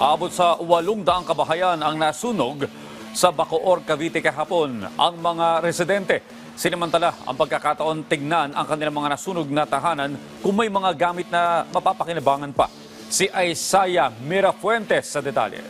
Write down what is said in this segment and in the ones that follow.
Aabot sa 800 kabahayan ang nasunog sa Bacoor, Cavite kahapon. Ang mga residente, sinamantala ang pagkakataon tignan ang kanilang mga nasunog na tahanan kung may mga gamit na mapapakinabangan pa. Si Isaiah Mirafuentes sa detalye.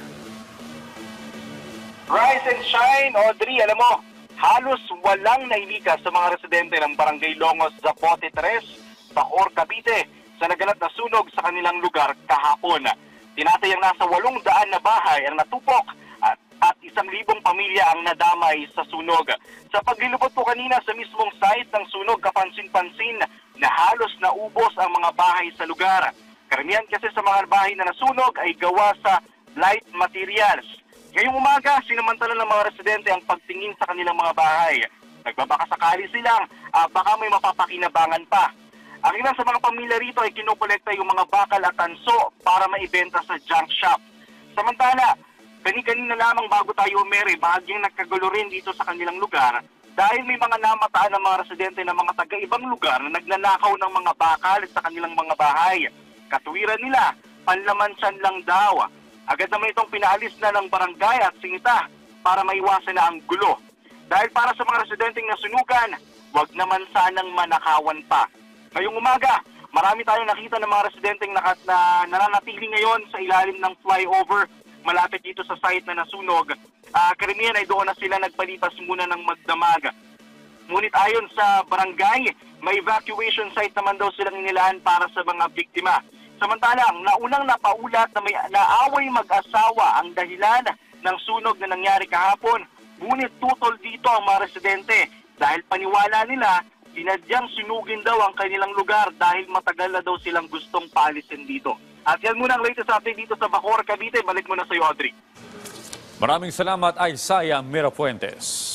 Rise and shine, Audrey. Alam mo, halos walang nailikas sa mga residente ng Barangay Longos, Zapote 3, Bacoor, Cavite sa naganap na sunog sa kanilang lugar kahapon. Tinatayang nasa 800 na bahay ang natupok at 1,000 pamilya ang nadamay sa sunog. Sa paglilibot po kanina sa mismong site ng sunog, kapansin-pansin na halos naubos ang mga bahay sa lugar. Karamihan kasi sa mga bahay na nasunog ay gawa sa light materials. Ngayong umaga, sinamantala ng mga residente ang pagtingin sa kanilang mga bahay. Nagbabakasakali silang baka may mapapakinabangan pa. Ang ilan sa mga pamilya rito ay kinukolekta yung mga bakal at tanso para maibenta sa junk shop. Samantala, kani-kanina lamang bago tayo umere, bahagyang nagkagulo rin dito sa kanilang lugar dahil may mga namataan ng mga residente ng mga taga-ibang lugar na nagnanakaw ng mga bakal sa kanilang mga bahay. Katuwiran nila, panlamansan lang daw. Agad naman itong pinaalis na ng barangay at sinita para maiwasan na ang gulo. Dahil para sa mga residenteng nasunugan, wag naman sanang manakawan pa. Ngayong umaga, marami tayong nakita ng mga residenteng nananatili ngayon sa ilalim ng flyover malapit dito sa site na nasunog. Karamihan ay doon na sila nagpalipas muna ng magdamag. Ngunit ayon sa barangay, may evacuation site naman daw silang inilaan para sa mga biktima. Samantalang, naunang napaulat na may naaway mag-asawa ang dahilan ng sunog na nangyari kahapon. Ngunit tutol dito ang mga residente dahil paniwala nila sinadyang sunugin daw ang kanilang lugar dahil matagal na daw silang gustong paalisin dito. At yan muna ang latest update dito sa Bacoor, Cavite. Balik mo na sa iyo, Audrey. Maraming salamat, Isaiah Mirafuentes.